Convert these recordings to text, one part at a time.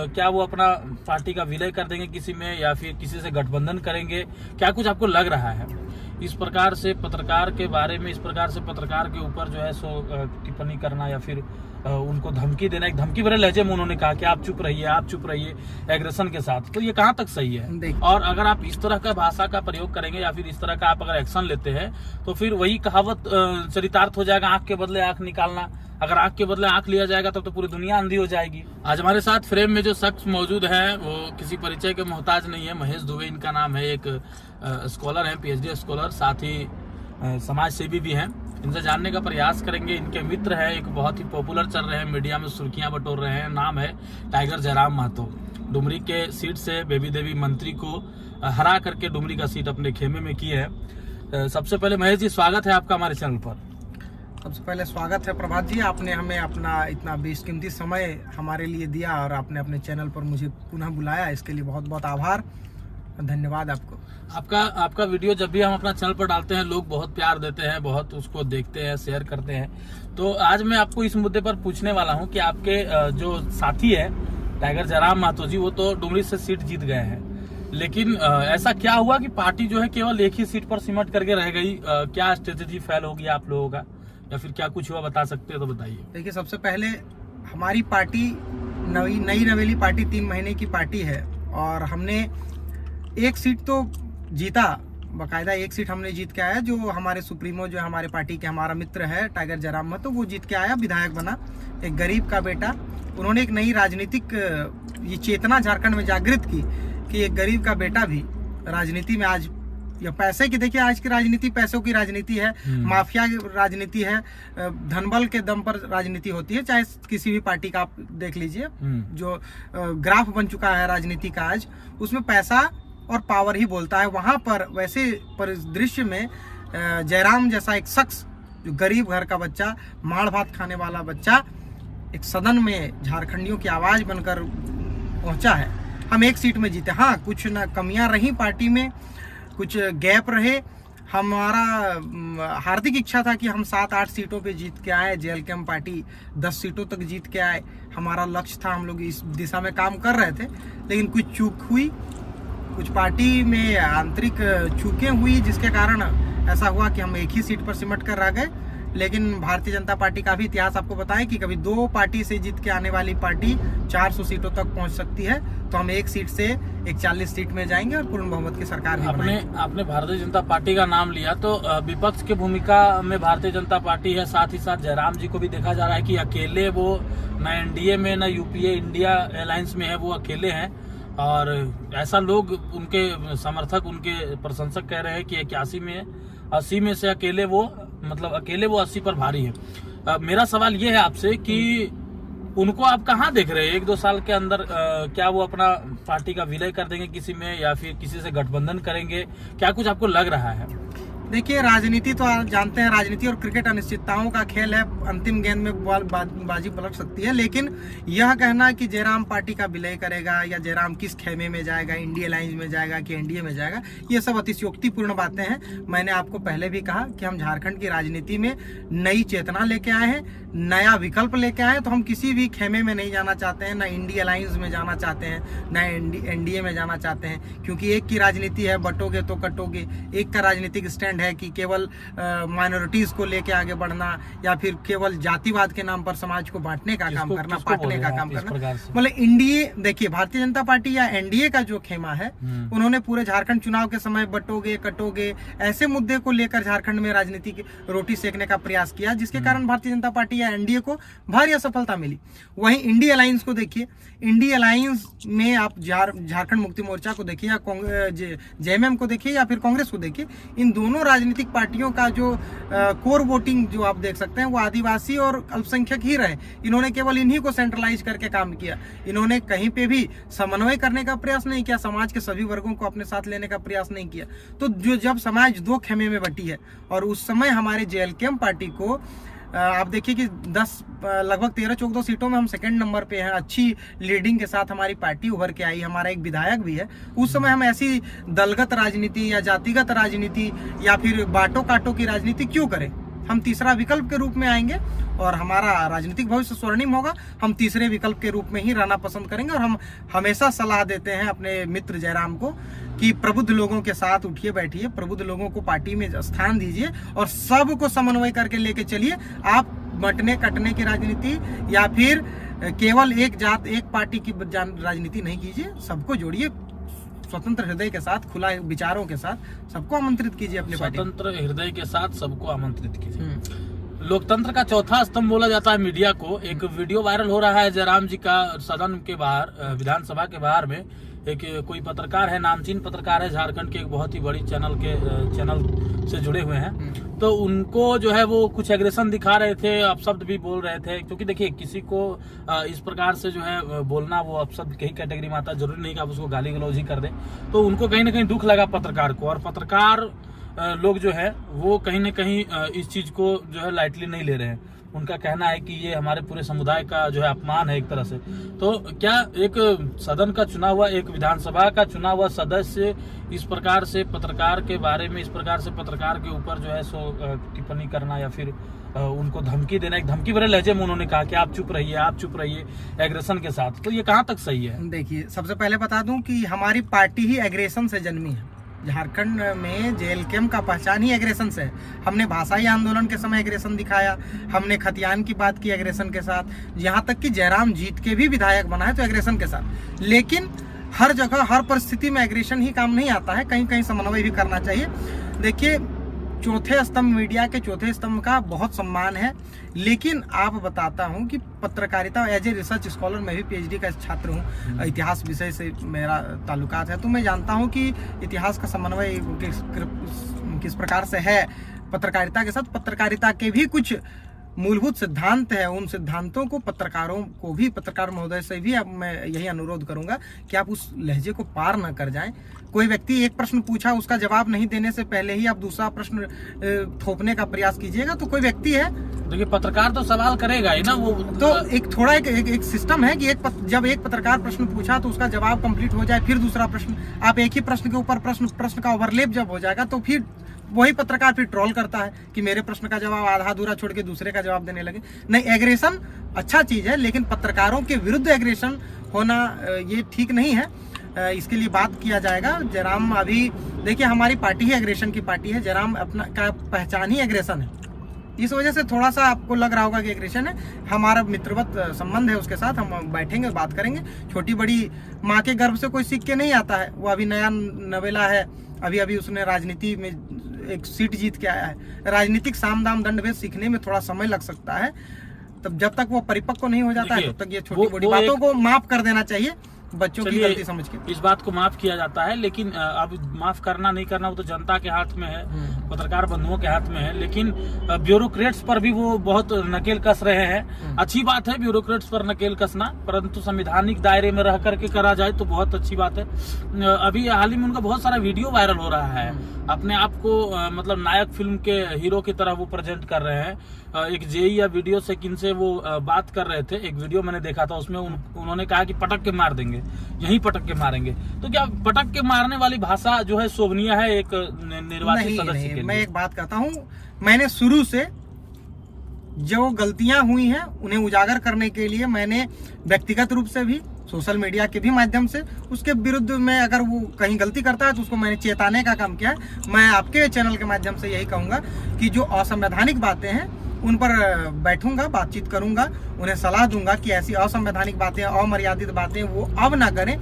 क्या वो अपना पार्टी का विलय कर देंगे किसी में, या फिर किसी से गठबंधन करेंगे, क्या कुछ आपको लग रहा है? इस प्रकार से पत्रकार के बारे में, इस प्रकार से पत्रकार के ऊपर जो है सो टिप्पणी करना, या फिर उनको धमकी देना, एक धमकी भरे लहजे में उन्होंने कहा कि आप चुप रहिए, एग्रेशन के साथ, तो ये कहाँ तक सही है? और अगर आप इस तरह का भाषा का प्रयोग करेंगे या फिर इस तरह का आप अगर एक्शन लेते हैं तो फिर वही कहावत चरितार्थ हो जाएगा, आंख के बदले आंख निकालना। अगर आंख के बदले आंख लिया जाएगा तब तो पूरी दुनिया अंधी हो जाएगी। आज हमारे साथ फ्रेम में जो शख्स मौजूद है वो किसी परिचय के मोहताज नहीं है। महेश दुबे इनका नाम है, एक स्कॉलर है, PhD स्कॉलर, साथ ही समाज सेवी भी हैं। इनसे जानने का प्रयास करेंगे। इनके मित्र है, एक बहुत ही पॉपुलर चल रहे हैं, मीडिया में सुर्खियां बटोर रहे हैं। नाम है टाइगर जयराम महतो। डुमरी के सीट से बेबी देवी मंत्री को हरा करके डुमरी का सीट अपने खेमे में की है। सबसे पहले महेश जी, स्वागत है आपका हमारे चैनल पर। सबसे पहले स्वागत है प्रभात जी, आपने हमें अपना इतना बेशकीमती समय हमारे लिए दिया और आपने अपने चैनल पर मुझे पुनः बुलाया, इसके लिए बहुत बहुत आभार, धन्यवाद आपको। आपका वीडियो जब भी हम अपना चैनल पर डालते हैं लोग बहुत प्यार देते हैं, बहुत उसको देखते हैं, शेयर करते हैं। तो आज मैं आपको इस मुद्दे पर पूछने वाला हूं कि आपके जो साथी है टाइगर जयराम महतो जी, वो तो डुमरी से सीट जीत गए हैं, लेकिन ऐसा क्या हुआ कि पार्टी जो है केवल एक ही सीट पर सिमट करके रह गई? क्या स्ट्रेटेजी फेल हो गया आप लोगों का, या फिर क्या कुछ हुआ, बता सकते हैं तो बताइए। देखिए, सबसे पहले हमारी पार्टी नई नवेली पार्टी 3 महीने की पार्टी है और हमने एक सीट तो जीता, बाकायदा एक सीट हमने जीत के आया। जो हमारे सुप्रीमो, जो हमारे पार्टी के हमारा मित्र है टाइगर जयराम महतो, वो जीत के आया, विधायक बना, एक गरीब का बेटा। उन्होंने एक नई राजनीतिक ये चेतना झारखंड में जागृत की कि एक गरीब का बेटा भी राजनीति में आज, या पैसे की, देखिए आज की राजनीति पैसों की राजनीति है, माफिया की राजनीति है, धनबल के दम पर राजनीति होती है, चाहे किसी भी पार्टी का आप देख लीजिए। जो ग्राफ बन चुका है राजनीति का आज, उसमें पैसा और पावर ही बोलता है। वहां पर वैसे परिदृश्य में जयराम जैसा एक शख्स, जो गरीब घर का बच्चा, माड़ भात खाने वाला बच्चा, एक सदन में झारखंडियों की आवाज बनकर पहुंचा है। हम एक सीट में जीते। हाँ, कुछ न कमियां रही पार्टी में, कुछ गैप रहे। हमारा हार्दिक इच्छा था कि हम 7-8 सीटों पे जीत के आए, JLKM पार्टी 10 सीटों तक जीत के आए। हमारा लक्ष्य था, हम लोग इस दिशा में काम कर रहे थे, लेकिन कुछ चूक हुई, कुछ पार्टी में आंतरिक चूकें हुई, जिसके कारण ऐसा हुआ कि हम एक ही सीट पर सिमट कर रह गए। लेकिन भारतीय जनता पार्टी का भी इतिहास आपको बताएं कि कभी 2 पार्टी से जीत के आने वाली पार्टी 400 सीटों तक पहुंच सकती है। तो हम एक सीट से एक 40 सीट में जाएंगे और पूर्ण बहुमत की सरकार भी बनाएंगे। आपने भारतीय जनता पार्टी का नाम लिया, तो विपक्ष की भूमिका में भारतीय जनता पार्टी है, साथ ही साथ जयराम जी को भी देखा जा रहा है कि अकेले वो न NDA में न UPA इंडिया अलायंस में है, वो अकेले हैं। और ऐसा लोग, उनके समर्थक, उनके प्रशंसक कह रहे हैं कि 81 में 80 में से अकेले वो 80 पर भारी है। मेरा सवाल ये है आपसे कि उनको आप कहाँ देख रहे हैं 1-2 साल के अंदर? क्या वो अपना पार्टी का विलय कर देंगे किसी में, या फिर किसी से गठबंधन करेंगे, क्या कुछ आपको लग रहा है? देखिए, राजनीति तो आप जानते हैं, राजनीति और क्रिकेट अनिश्चितताओं का खेल है। अंतिम गेंद में बाजी पलट सकती है, लेकिन यह कहना कि जयराम पार्टी का विलय करेगा या जयराम किस खेमे में जाएगा, इंडिया अलायंस में जाएगा कि NDA में जाएगा, ये सब अतिशयोक्तिपूर्ण बातें हैं। मैंने आपको पहले भी कहा कि हम झारखंड की राजनीति में नई चेतना लेके आए हैं, नया विकल्प लेके आए हैं। तो हम किसी भी खेमे में नहीं जाना चाहते हैं, ना इंडिया अलायंस में जाना चाहते हैं, ना NDA में जाना चाहते हैं, क्योंकि एक की राजनीति है, बटोगे तो कटोगे। एक का राजनीतिक स्टैंड है कि केवल माइनॉरिटीज को लेके आगे बढ़ना, या फिर केवल जातिवाद के नाम पर समाज को बांटने का काम करना, बांटने का काम करना। मतलब NDA, देखिए भारतीय जनता पार्टी या NDA का जो खेमा है, उन्होंने पूरे झारखंड चुनाव के समय बटोगे कटोगे ऐसे मुद्दे को लेकर झारखंड में राजनीति की रोटी सेकने का प्रयास किया, जिसके कारण भारतीय जनता पार्टी या NDA को भारी असफलता मिली। वहीं इंडिया अलायंस को देखिए, इंडिया अलायंस में आप झारखंड मुक्ति मोर्चा को देखिए, या JMM को देखिए, या फिर कांग्रेस को देखिए, इन दोनों राजनीतिक पार्टियों का जो कोर वोटिंग जो आप देख सकते हैं वो आदिवासी और अल्पसंख्यक ही रहे। इन्होंने केवल इन्हीं को सेंट्रलाइज करके काम किया। इन्होंने कहीं पे भी समन्वय करने का प्रयास नहीं किया, समाज के सभी वर्गों को अपने साथ लेने का प्रयास नहीं किया। तो जब समाज 2 खेमे में बटी है, और उस समय हमारे JLKM पार्टी को आप देखिए कि लगभग 13-14 सीटों में हम सेकंड नंबर पे हैं। अच्छी लीडिंग के साथ हमारी पार्टी उभर के आई, हमारा एक विधायक भी है। उस समय हम ऐसी दलगत राजनीति या जातिगत राजनीति या फिर बाटो काटो की राजनीति क्यों करें? हम तीसरा विकल्प के रूप में आएंगे और हमारा राजनीतिक भविष्य स्वर्णिम होगा। हम तीसरे विकल्प के रूप में ही रहना पसंद करेंगे और हम हमेशा सलाह देते हैं अपने मित्र जयराम को कि प्रबुद्ध लोगों के साथ उठिए बैठिए, प्रबुद्ध लोगों को पार्टी में स्थान दीजिए और सबको समन्वय करके लेके चलिए। आप बंटने कटने की राजनीति या फिर केवल एक जात एक पार्टी की राजनीति नहीं कीजिए, सबको जोड़िए स्वतंत्र हृदय के साथ, खुला विचारों के साथ सबको आमंत्रित कीजिए अपने पार्टी। स्वतंत्र हृदय के साथ सबको आमंत्रित कीजिए। लोकतंत्र का चौथा स्तंभ बोला जाता है मीडिया को। एक वीडियो वायरल हो रहा है जयराम जी का सदन के बाहर, विधानसभा के बाहर में। एक कोई पत्रकार है, नामचीन पत्रकार है, झारखंड के एक बहुत ही बड़ी चैनल से जुड़े हुए हैं। तो उनको जो है वो कुछ एग्रेशन दिखा रहे थे, अपशब्द भी बोल रहे थे। क्योंकि देखिए किसी को इस प्रकार से जो है बोलना, वो अपशब्द कहीं कैटेगरी में आता है, जरूरी नहीं कि आप उसको गाली गलौज ही कर दें। तो उनको कहीं ना कहीं दुख लगा पत्रकार को, और पत्रकार लोग जो है वो कहीं ना कहीं इस चीज को जो है लाइटली नहीं ले रहे हैं। उनका कहना है कि ये हमारे पूरे समुदाय का जो है अपमान है एक तरह से। तो क्या एक सदन का चुना हुआ, एक विधानसभा का चुना हुआ सदस्य इस प्रकार से पत्रकार के बारे में, इस प्रकार से पत्रकार के ऊपर जो है सो टिप्पणी करना या फिर उनको धमकी देना, एक धमकी भरे लहजे में उन्होंने कहा कि आप चुप रहिए एग्रेशन के साथ, तो ये कहाँ तक सही है? देखिए, सबसे पहले बता दूं कि हमारी पार्टी ही एग्रेशन से जन्मी है। झारखंड में जेएलकेएम का पहचान ही एग्रेशन से है। हमने भाषाई आंदोलन के समय एग्रेशन दिखाया, हमने खतियान की बात की एग्रेशन के साथ, यहाँ तक कि जयराम जीत के भी विधायक बना है तो एग्रेशन के साथ। लेकिन हर जगह हर परिस्थिति में एग्रेशन ही काम नहीं आता है, कहीं कहीं समन्वय भी करना चाहिए। देखिए, चौथे स्तंभ, मीडिया के चौथे स्तंभ का बहुत सम्मान है, लेकिन आप बताता हूं कि पत्रकारिता एज ए रिसर्च स्कॉलर, मैं भी पीएचडी का छात्र हूं, इतिहास विषय से मेरा ताल्लुकात है, तो मैं जानता हूं कि इतिहास का समन्वय किस प्रकार से है पत्रकारिता के साथ। पत्रकारिता के भी कुछ मूलभूत सिद्धांत है, उन सिद्धांतों को पत्रकारों को भी, पत्रकार महोदय से भी अब मैं यही अनुरोध करूंगा कि आप उस लहजे को पार न कर जाएं। कोई व्यक्ति एक प्रश्न पूछा, उसका जवाब नहीं देने से पहले ही आप दूसरा प्रश्न थोपने का प्रयास कीजिएगा तो कोई व्यक्ति है, देखिए पत्रकार तो सवाल करेगा ही ना, वो तो एक थोड़ा एक सिस्टम है कि जब एक पत्रकार प्रश्न पूछा तो उसका जवाब कंप्लीट हो जाए, फिर दूसरा प्रश्न, आप एक ही प्रश्न के ऊपर प्रश्न का ओवरलेप जब हो जाएगा तो फिर वही पत्रकार फिर ट्रोल करता है कि मेरे प्रश्न का जवाब आधा अधूरा छोड़ के दूसरे का जवाब देने लगे। नहीं, एग्रेशन अच्छा चीज है, लेकिन पत्रकारों के विरुद्ध एग्रेशन होना ये ठीक नहीं है। इसके लिए बात किया जाएगा। जयराम, अभी देखिए हमारी पार्टी ही एग्रेशन की पार्टी है, जयराम अपना का पहचान ही एग्रेशन है, इस वजह से थोड़ा सा आपको लग रहा होगा कि एग्रेशन है। हमारा मित्रवत संबंध है उसके साथ, हम बैठेंगे, बात करेंगे। छोटी बड़ी माँ के गर्भ से कोई सीख के नहीं आता है, वो अभी नया नवेला है, अभी उसने राजनीति में एक सीट जीत के आया है। राजनीतिक साम दाम दंड भेद सीखने में थोड़ा समय लग सकता है, तब जब तक वो परिपक्व नहीं हो जाता है तब तक ये छोटी बड़ी बातों को माफ कर देना चाहिए, बच्चों की गलती समझ के। इस बात को माफ किया जाता है, लेकिन अब माफ करना नहीं करना वो तो जनता के हाथ में है, पत्रकार बंधुओं के हाथ में है। लेकिन ब्यूरोक्रेट्स पर भी वो बहुत नकेल कस रहे हैं। अच्छी बात है ब्यूरोक्रेट्स पर नकेल कसना, परंतु संवैधानिक दायरे में रह करके करा जाए तो बहुत अच्छी बात है। अभी हाल ही में उनका बहुत सारा वीडियो वायरल हो रहा है, अपने आप को मतलब नायक फिल्म के हीरो की तरह वो प्रेजेंट कर रहे हैं। एक जेई या वीडियो से किनसे वो बात कर रहे थे, एक वीडियो मैंने देखा था, उसमें उन्होंने कहा कि पटक के मार देंगे, यहीं पटक के मारेंगे। तो क्या पटक के मारने वाली भाषा जो है शोभनीय है एक निर्वाचित सदस्य के लिए? मैं एक बात कहता हूँ, मैंने शुरू से जो गलतियां हुई हैं उन्हें उजागर करने के लिए मैंने व्यक्तिगत रूप से भी, सोशल मीडिया के भी माध्यम से उसके विरुद्ध में अगर वो कहीं गलती करता है तो उसको मैंने चेताने का काम किया है। मैं आपके चैनल के माध्यम से यही कहूंगा कि जो असंवैधानिक बातें हैं उन पर बैठूंगा, बातचीत करूंगा, उन्हें सलाह दूंगा कि ऐसी असंवैधानिक बातें, अमर्यादित बातें वो अब ना करें,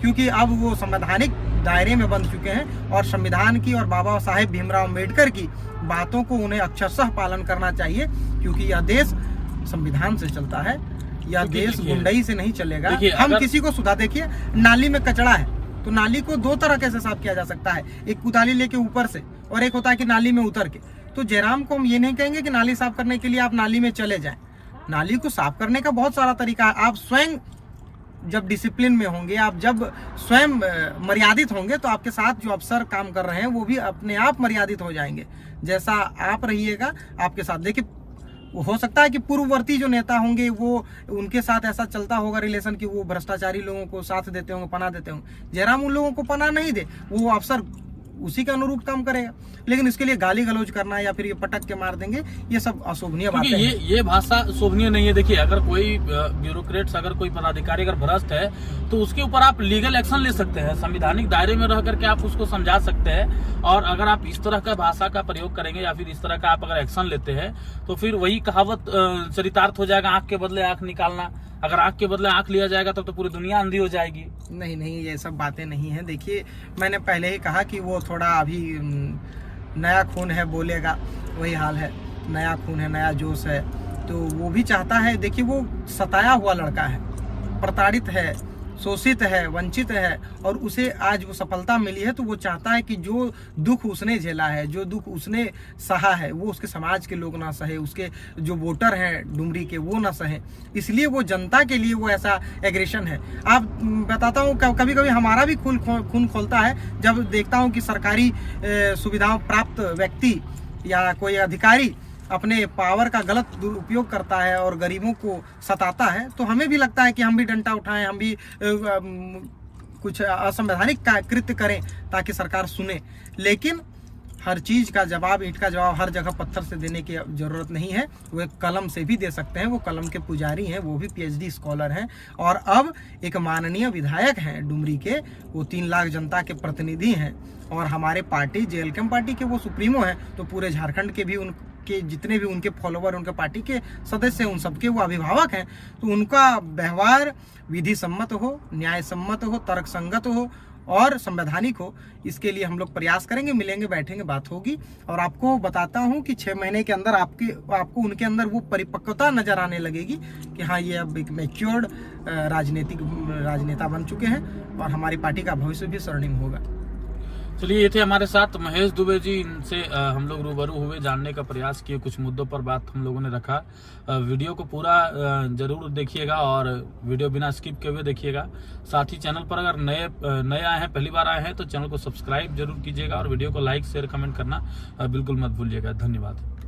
क्योंकि अब वो संवैधानिक दायरे में बंध चुके हैं और संविधान की और बाबा साहेब भीमराव अम्बेडकर की बातों को उन्हें अक्षरशः पालन करना चाहिए, क्योंकि यह देश संविधान से चलता है, यह देश गुंडई से नहीं चलेगा। हम किसी को सुधा, देखिए नाली में कचरा है तो नाली को दो तरह कैसे साफ किया जा सकता है, एक कुदाली लेके ऊपर से और एक होता है कि नाली में उतर के। तो जयराम को हम ये नहीं कहेंगे कि नाली साफ करने के लिए आप नाली में चले जाएं। नाली को साफ करने का बहुत सारा तरीका है। आप स्वयं जब डिसिप्लिन में होंगे, आप जब स्वयं मर्यादित होंगे तो आपके साथ जो अफसर काम कर रहे हैं वो भी अपने आप मर्यादित हो जाएंगे। जैसा आप रहिएगा आपके साथ, देखिए हो सकता है कि पूर्ववर्ती जो नेता होंगे वो उनके साथ ऐसा चलता होगा रिलेशन कि वो भ्रष्टाचारी लोगों को साथ देते होंगे, पनाह देते होंगे। जयराम उन लोगों को पनाह नहीं दे, वो अफसर उसी के अनुरूप काम करेगा। लेकिन इसके लिए गाली गलौज करना या फिर ये पटक के मार देंगे, ये सब अशोभनीय बातें हैं। ये भाषा शोभनीय नहीं है। देखिए, अगर कोई ब्यूरोक्रेट्स, अगर कोई पदाधिकारी अगर भ्रष्ट है तो उसके ऊपर आप लीगल एक्शन ले सकते हैं, संविधानिक दायरे में रह करके आप उसको समझा सकते हैं। और अगर आप इस तरह का भाषा का प्रयोग करेंगे या फिर इस तरह का आप अगर एक्शन लेते हैं तो फिर वही कहावत चरितार्थ हो जाएगा, आंख के बदले आंख निकालना। अगर आंख के बदले आंख लिया जाएगा तब तो पूरी दुनिया अंधी हो जाएगी। नहीं, ये सब बातें नहीं है। देखिए, मैंने पहले ही कहा कि वो थोड़ा अभी नया खून है, बोलेगा, वही हाल है। नया खून है, नया जोश है, तो वो भी चाहता है। देखिए, वो सताया हुआ लड़का है, प्रताड़ित है, शोषित है, वंचित है, और उसे आज वो सफलता मिली है तो वो चाहता है कि जो दुख उसने झेला है, जो दुख उसने सहा है, वो उसके समाज के लोग ना सहे, उसके जो वोटर हैं डुमरी के वो ना सहे। इसलिए वो जनता के लिए वो ऐसा एग्रेशन है। आप बताता हूँ, कभी कभी हमारा भी खून खोलता है जब देखता हूँ कि सरकारी सुविधाओं प्राप्त व्यक्ति या कोई अधिकारी अपने पावर का गलत दुरुपयोग करता है और गरीबों को सताता है, तो हमें भी लगता है कि हम भी डंडा उठाएं, हम भी कुछ असंवैधानिक कृत्य करें ताकि सरकार सुने। लेकिन हर चीज़ का जवाब, ईंट का जवाब हर जगह पत्थर से देने की ज़रूरत नहीं है, वो एक कलम से भी दे सकते हैं। वो कलम के पुजारी हैं, वो भी PhD स्कॉलर हैं, और अब एक माननीय विधायक हैं डुमरी के, वो 3 लाख जनता के प्रतिनिधि हैं, और हमारे पार्टी JLKM पार्टी के वो सुप्रीमो हैं। तो पूरे झारखंड के भी उनके जितने भी उनके फॉलोवर, उनके पार्टी के सदस्य हैं, उन सबके वो अभिभावक हैं। तो उनका व्यवहार विधि सम्मत हो, न्याय सम्मत हो, तर्क संगत हो और संवैधानिक हो, इसके लिए हम लोग प्रयास करेंगे। मिलेंगे, बैठेंगे, बात होगी, और आपको बताता हूं कि 6 महीने के अंदर आपको उनके अंदर वो परिपक्वता नजर आने लगेगी कि हाँ, ये अब एक मैच्योर्ड राजनेता बन चुके हैं और हमारी पार्टी का भविष्य भी स्वर्णिम होगा। चलिए, ये थे हमारे साथ महेश दुबे जी। इनसे हम लोग रूबरू हुए, जानने का प्रयास किए, कुछ मुद्दों पर बात हम लोगों ने रखा। वीडियो को पूरा जरूर देखिएगा और वीडियो बिना स्किप किए हुए देखिएगा। साथ ही चैनल पर अगर नए आए हैं, पहली बार आए हैं, तो चैनल को सब्सक्राइब जरूर कीजिएगा और वीडियो को लाइक, शेयर, कमेंट करना बिल्कुल मत भूलिएगा। धन्यवाद।